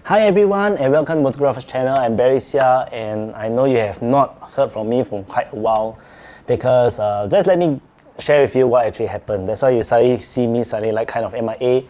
Hi everyone and welcome to Motographer's channel. I'm Barry Sia and I know you have not heard from me for quite a while because just let me share with you what actually happened. That's why you suddenly see me suddenly like kind of MIA.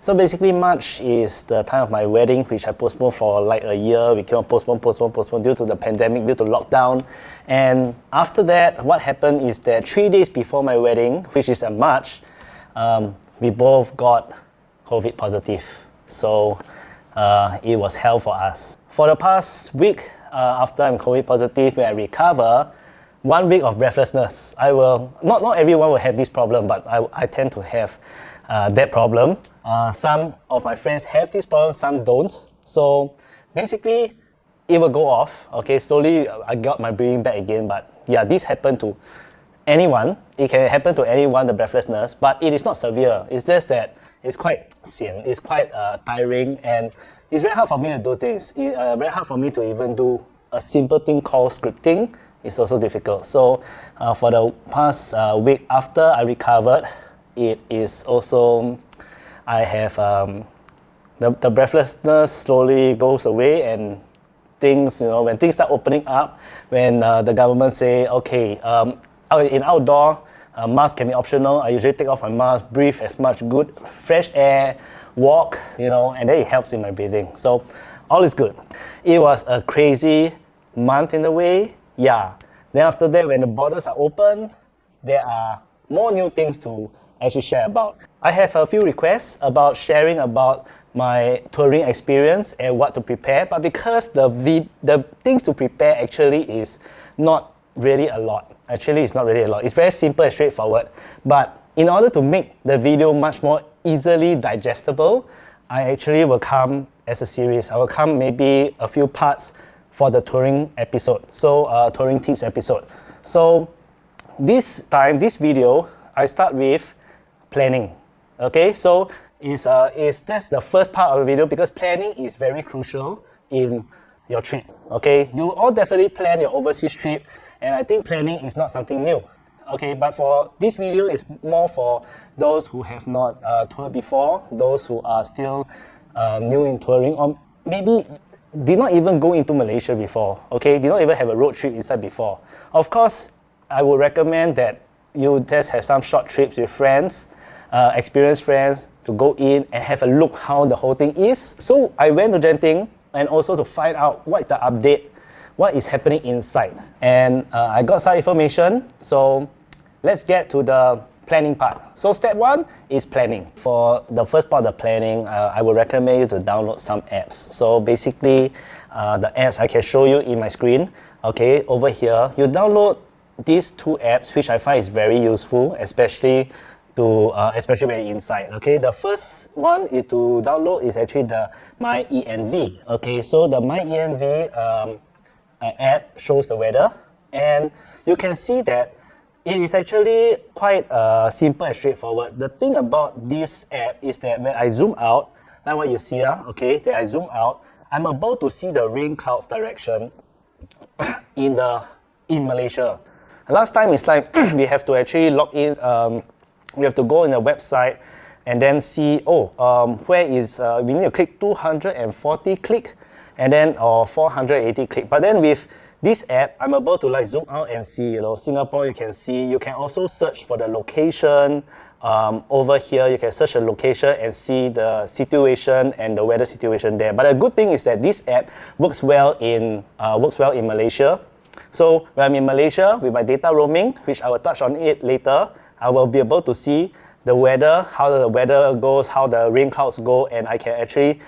So basically March is the time of my wedding, which I postponed for like a year. We kept on postpone due to the pandemic, due to lockdown. And after that, what happened is that 3 days before my wedding, which is in March, we both got COVID positive. So it was hell for us. For the past week, after I'm COVID positive, when I recover, 1 week of breathlessness. Not everyone will have this problem, but I tend to have that problem. Some of my friends have this problem, some don't. So basically, it will go off. Okay, slowly I got my breathing back again. But yeah, this happened to anyone. It can happen to anyone, the breathlessness, but it is not severe. It's just that it's quite sian, it's quite tiring, and it's very hard for me to do things. It's very hard for me to even do a simple thing called scripting. It's also difficult. So for the past week after I recovered, it is also, I have the breathlessness slowly goes away, and things, when things start opening up, when the government say, okay, in outdoor, mask can be optional, I usually take off my mask, breathe as much good fresh air, walk, and then it helps in my breathing. So all is good. It was a crazy month in a way, yeah. Then after that, when the borders are open, there are more new things to actually share about. I have a few requests about sharing about my touring experience and what to prepare, but because the things to prepare actually is not really a lot. Actually, it's not really a lot. It's very simple and straightforward. But in order to make the video much more easily digestible, I actually will come as a series. I will come maybe a few parts for the touring episode. So touring tips episode. So this time, this video, I start with planning. Okay, so it's just the first part of the video because planning is very crucial in your trip. Okay, you all definitely plan your overseas trip, and I think planning is not something new. Okay, but for this video, it's more for those who have not toured before, those who are still new in touring, or maybe did not even go into Malaysia before. Okay, did not even have a road trip inside before. Of course, I would recommend that you just have some short trips with friends, experienced friends, to go in and have a look how the whole thing is. So I went to Genting and also to find out what is the update, what is happening inside. And I got some information, so let's get to the planning part. So step one is planning. For the first part of the planning, I would recommend you to download some apps. So basically, the apps I can show you in my screen. Okay, over here, you download these two apps, which I find is very useful, especially when you're inside. Okay, the first one is to download is actually the MyENV. Okay, so the MyENV app shows the weather, and you can see that it is actually quite simple and straightforward. The thing about this app is that when I zoom out, like what you see, okay, that I zoom out, I'm able to see the rain clouds direction in Malaysia. Last time it's like we have to actually log in, we have to go in the website and then see, where is, we need to click 240 click and then or 480 click. But then with this app, I'm able to like zoom out and see, Singapore, you can see. You can also search for the location. Over here, you can search the location and see the situation and the weather situation there. But the good thing is that this app works well in Malaysia. So when I'm in Malaysia with my data roaming, which I will touch on it later, I will be able to see the weather, how the weather goes, how the rain clouds go, and I can actually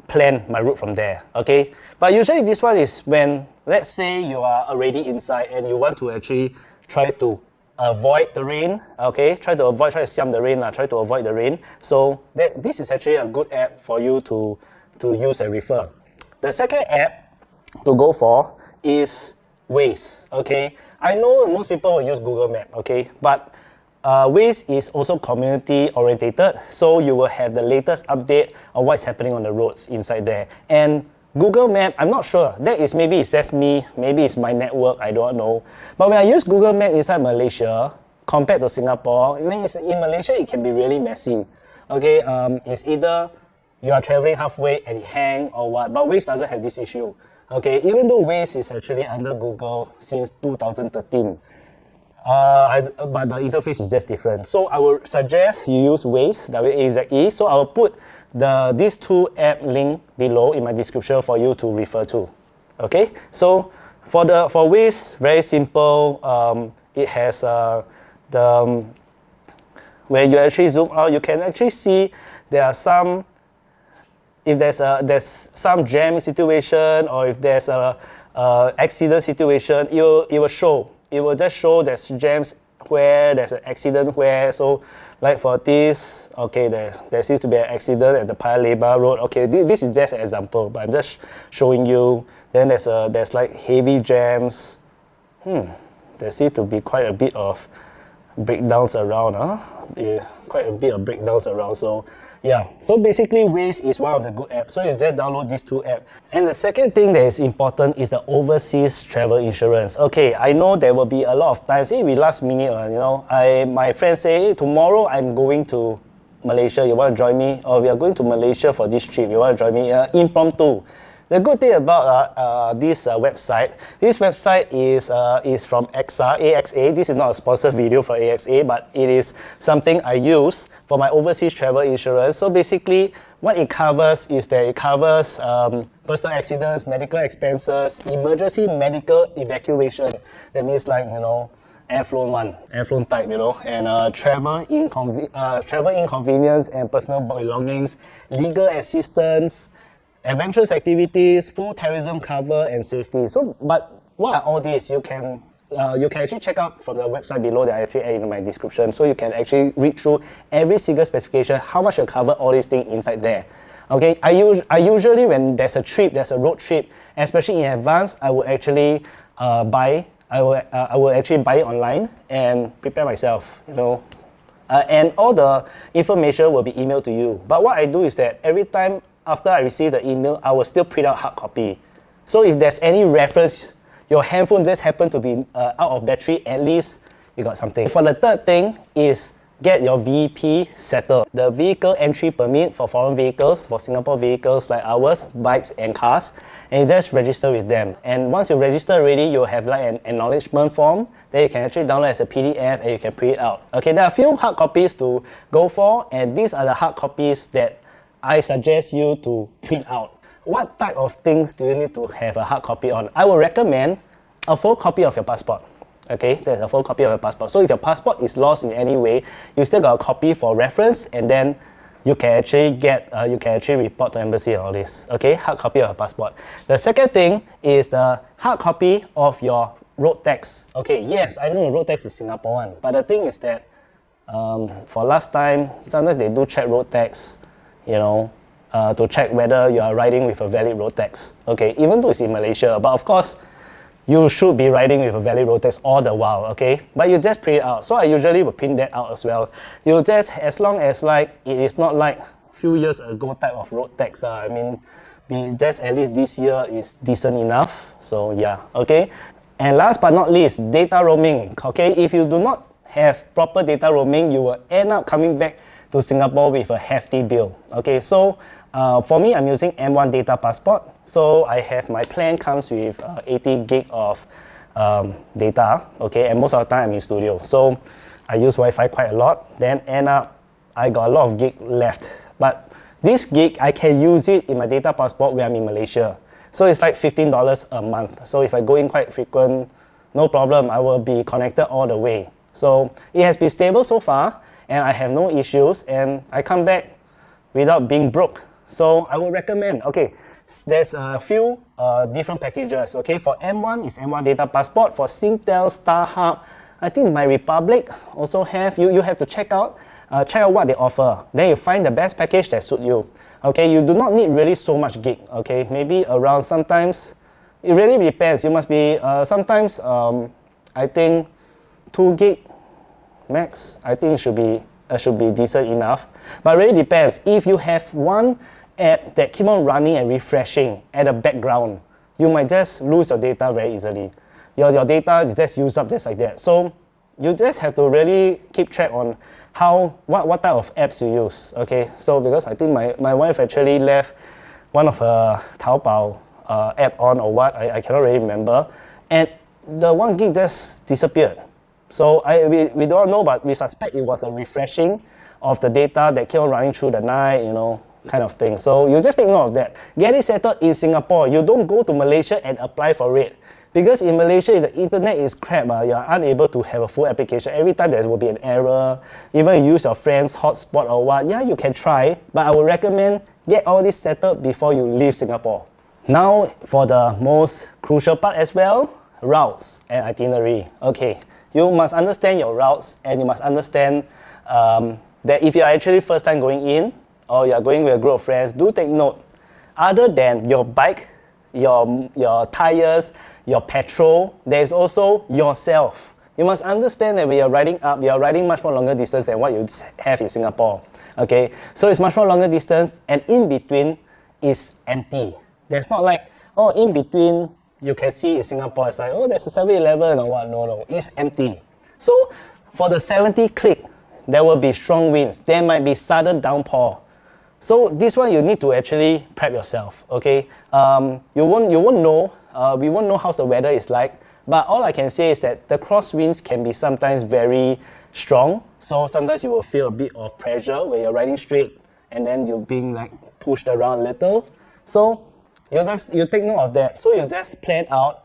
plan my route from there. Okay, but usually this one is when, let's say you are already inside and you want to actually try to avoid the rain. Okay, try to siam the rain, try to avoid the rain. So this is actually a good app for you to use and refer. The second app to go for is Waze. Okay, I know most people will use Google Map. Okay, but Waze is also community orientated, so you will have the latest update of what's happening on the roads inside there. And Google Map, I'm not sure. Maybe it's just me, maybe it's my network, I don't know. But when I use Google Map inside Malaysia, compared to Singapore, I mean, in Malaysia, it can be really messy. Okay, it's either you are traveling halfway and it hang or what, but Waze doesn't have this issue. Okay, even though Waze is actually under Google since 2013, but the interface is just different. So I would suggest you use Waze, W-A-Z-E. So I will put these two app link below in my description for you to refer to. Okay, so for Waze, very simple. It has when you actually zoom out, you can actually see there are some. If there's some jam situation, or if there's a accident situation, it will show. It will just show there's jams where, there's an accident where. So like for this, okay, there seems to be an accident at the Paya Lebar Road. Okay, this is just an example, but I'm just showing you. Then there's like heavy jams. There seems to be quite a bit of breakdowns around. Yeah, quite a bit of breakdowns around. So yeah, so basically Waze is one of the good apps. So you just download these two apps. And the second thing that is important is the overseas travel insurance. Okay, I know there will be a lot of times, we last minute, my friends say, hey, tomorrow I'm going to Malaysia, you want to join me? Or we are going to Malaysia for this trip, you want to join me? Impromptu. The good thing about this website is from AXA. This is not a sponsored video for AXA, but it is something I use for my overseas travel insurance. So basically, what it covers is that it covers personal accidents, medical expenses, emergency medical evacuation. That means like, airflown type, and travel inconvenience and personal belongings, legal assistance, adventurous activities, full terrorism cover, and safety. So, but what are all these? You can actually check out from the website below that I actually add in my description. So you can actually read through every single specification, how much you cover all these things inside there. Okay, I usually when there's a road trip, especially in advance, I will actually I will actually buy it online and prepare myself. And all the information will be emailed to you. But what I do is that every time after I receive the email, I will still print out hard copy. So if there's any reference, your handphone just happened to be out of battery, at least you got something. For the third thing is get your VP settled. The vehicle entry permit for foreign vehicles, for Singapore vehicles like ours, bikes and cars, and you just register with them. And once you register already, you'll have like an acknowledgement form that you can actually download as a PDF and you can print it out. Okay, there are a few hard copies to go for, and these are the hard copies that I suggest you to print out. What type of things do you need to have a hard copy on? I would recommend a full copy of your passport. Okay, there's a full copy of your passport. So if your passport is lost in any way, you still got a copy for reference, and then you can actually report to embassy and all this. Okay, hard copy of your passport. The second thing is the hard copy of your road tax. Okay, yes, I know the road tax is Singapore one, but the thing is that for last time, sometimes they do check road tax, to check whether you are riding with a valid road tax. Okay, even though it's in Malaysia, but of course, you should be riding with a valid road tax all the while, okay? But you just print it out. So I usually will print that out as well. You just, as long as like, it is not like few years ago type of road tax. I mean, just at least this year is decent enough. So yeah, okay? And last but not least, data roaming, okay? If you do not have proper data roaming, you will end up coming back to Singapore with a hefty bill. Okay, so for me, I'm using M1 data passport. So I have my plan comes with 80 gig of data. Okay, and most of the time I'm in studio. So I use Wi-Fi quite a lot. Then end up, I got a lot of gig left. But this gig, I can use it in my data passport when I'm in Malaysia. So it's like $15 a month. So if I go in quite frequent, no problem, I will be connected all the way. So it has been stable so far, and I have no issues, and I come back without being broke. So I would recommend, okay, there's a few different packages. Okay, for M1 is M1 data passport. For Singtel, StarHub, I think MyRepublic also have. You have to check out what they offer. Then you find the best package that suits you. Okay, you do not need really so much gig. Okay, maybe around, sometimes it really depends. You must be sometimes I think 2 gig max. I think should be decent enough. But it really depends. If you have one app that keep on running and refreshing at the background, you might just lose your data very easily. Your data is just used up just like that. So you just have to really keep track on what type of apps you use. Okay, so because I think my wife actually left one of her Taobao app on or what, I cannot really remember, and the 1 gig just disappeared. So we don't know, but we suspect it was a refreshing of the data that kept on running through the night, you know, kind of thing. So you just take note of that. Get it settled in Singapore. You don't go to Malaysia and apply for it. Because in Malaysia, the internet is crap. You are unable to have a full application. Every time there will be an error. Even you use your friend's hotspot or what, yeah, you can try. But I would recommend get all this settled before you leave Singapore. Now for the most crucial part as well, routes and itinerary. Okay, you must understand your routes and you must understand that if you are actually first time going in or you are going with a group of friends, do take note. Other than your bike, your tires, your petrol, there is also yourself. You must understand that when you're riding up, you're riding much more longer distance than what you have in Singapore. Okay, so it's much more longer distance, and in between is empty. There's not like, oh, in between you can see in Singapore, it's like, oh, there's a 7-Eleven or what. No, it's empty. So for the 70 click, there will be strong winds. There might be sudden downpour. So this one you need to actually prep yourself, okay? You won't know, we won't know how the weather is like, but all I can say is that the crosswinds can be sometimes very strong. So sometimes you will feel a bit of pressure when you're riding straight and then you're being like pushed around a little. So you take note of that. So you just plan out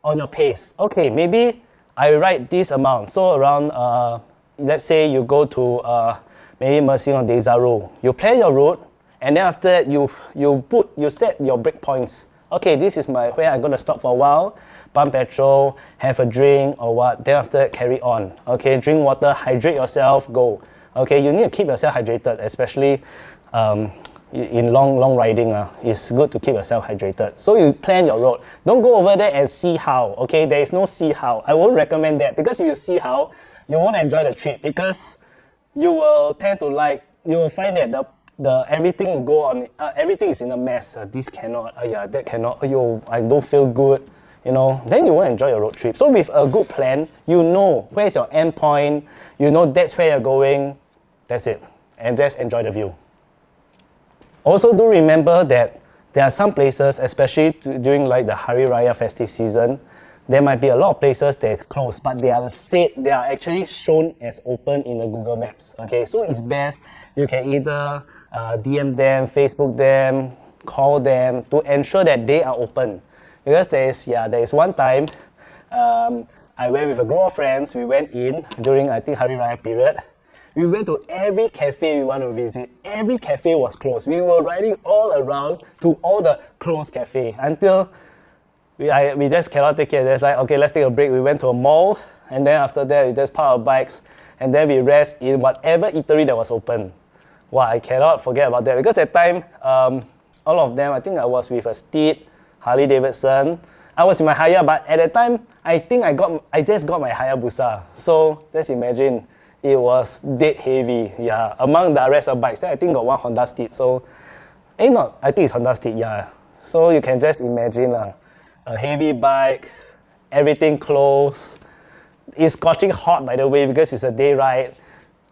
on your pace. Okay, maybe I ride this amount. So around, let's say you go to maybe Mersing or Desiree. You plan your route, and then after that you set your break points. Okay, this is where I'm gonna stop for a while, pump petrol, have a drink or what. Then after that, carry on. Okay, drink water, hydrate yourself, go. Okay, you need to keep yourself hydrated, especially in long riding. It's good to keep yourself hydrated. So you plan your road. Don't go over there and see how. Okay, there is no see how. I won't recommend that, because if you see how, you won't enjoy the trip, because you will tend to you will find that the everything will go on, everything is in a mess. This cannot, that cannot, I don't feel good, you know, then you won't enjoy your road trip. So with a good plan, you know where's your end point, you know that's where you're going, that's it, and just enjoy the view. Also do remember that there are some places, especially during like the Hari Raya festive season, there might be a lot of places that is closed, but they are actually shown as open in the Google Maps. Okay, so it's best you can either DM them, Facebook them, call them to ensure that they are open. Because there is one time I went with a group of friends. We went in during, I think, Hari Raya period. We went to every cafe we want to visit. Every cafe was closed. We were riding all around to all the closed cafe until we just cannot take it. It's like, okay, let's take a break. We went to a mall, and then after that, we just park our bikes, and then we rest in whatever eatery that was open. Wow, I cannot forget about that, because that time, all of them, I think I was with a Steed, Harley Davidson. I was in my Haya, but at that time, I think I just got my Hayabusa. So just imagine, it was dead heavy, yeah. Among the rest of bikes, then I think got one Honda Steed. So, I think it's Honda Steed, yeah. So you can just imagine a heavy bike, everything closed. It's scorching hot, by the way, because it's a day ride.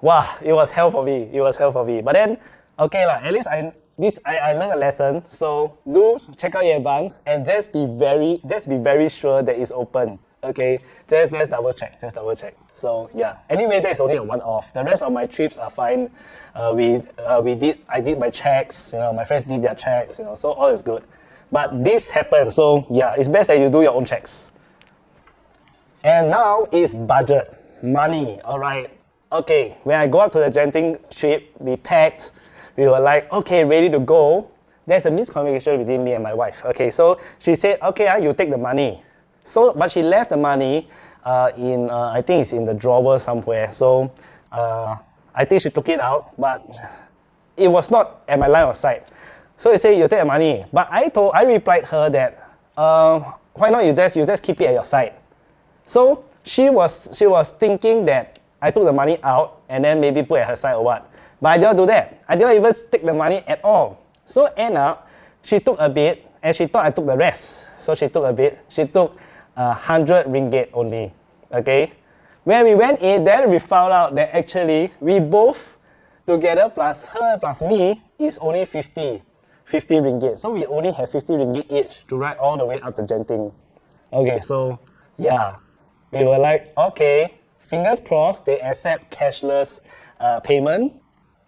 Wow, it was hell for me. But then, okay, at least I learned a lesson. So do check out your advance and just be very sure that it's open. Okay, just double check. So yeah. Anyway, that's only a one-off. The rest of my trips are fine. I did my checks. My friends did their checks. So all is good. But this happened, so yeah, it's best that you do your own checks. And now is budget, money, all right. Okay, when I go up to the Genting trip, we packed, we were like, okay, ready to go. There's a miscommunication between me and my wife. Okay, so she said, okay, you take the money. So, but she left the money I think it's in the drawer somewhere. So I think she took it out, but it was not at my line of sight. So he said, you take the money. But I replied her that, why not you just keep it at your side? So she was thinking that I took the money out and then maybe put at her side or what. But I didn't do that. I didn't even take the money at all. So end up, she took a bit and she thought I took the rest. So she took a bit. She took 100 ringgit only. Okay? When we went in, then we found out that actually we both together plus her plus me is only 50 ringgit. So we only have 50 ringgit each to ride all the way up to Genting. Okay, so yeah, we were like, okay, fingers crossed they accept cashless payment.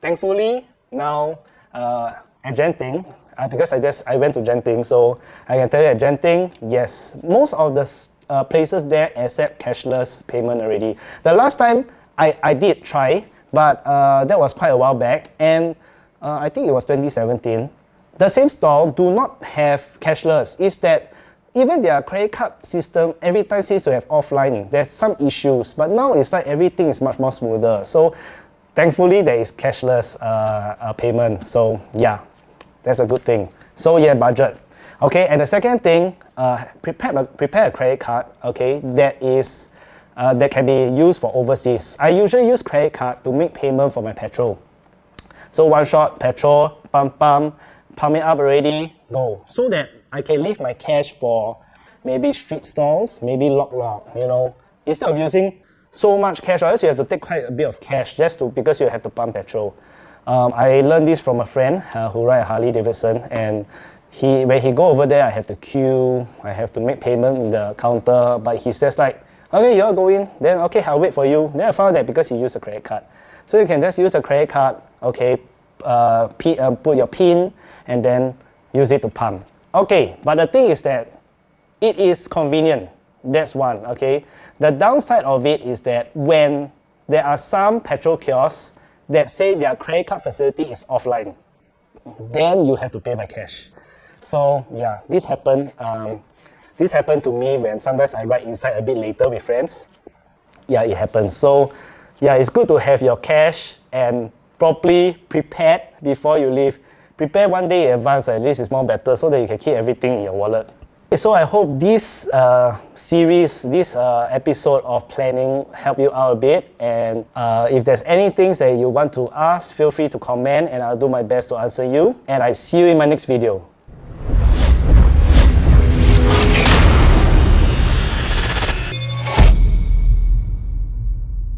Thankfully, now at Genting, because I went to Genting, so I can tell you at Genting, yes, most of the places there accept cashless payment already. The last time I did try, but that was quite a while back, and I think it was 2017. The same stall do not have cashless. It's that even their credit card system every time seems to have offline. There's some issues, but now it's like everything is much more smoother. So thankfully there is cashless payment. So yeah, that's a good thing. So yeah, budget. Okay, and the second thing, prepare a credit card. Okay, that can be used for overseas. I usually use credit card to make payment for my petrol. So one shot petrol, pump it up already, go. So that I can leave my cash for maybe street stalls, maybe lok, you know. Instead of using so much cash, or else you have to take quite a bit of cash because you have to pump petrol. I learned this from a friend who rides a Harley Davidson, and when he go over there, I have to queue, I have to make payment in the counter, but he says like, okay, you all go in, then okay, I'll wait for you. Then I found that because he used a credit card. So you can just use the credit card, okay, put your PIN, and then use it to pump. Okay, but the thing is that it is convenient. That's one, okay? The downside of it is that when there are some petrol kiosks that say their credit card facility is offline, then you have to pay by cash. So yeah, this happened to me when sometimes I ride inside a bit later with friends. Yeah, it happens. So yeah, it's good to have your cash and properly prepared before you leave. Prepare one day in advance, at least it's more better, so that you can keep everything in your wallet. So I hope this episode of planning helped you out a bit, and if there's any things that you want to ask, feel free to comment and I'll do my best to answer you, and I see you in my next video.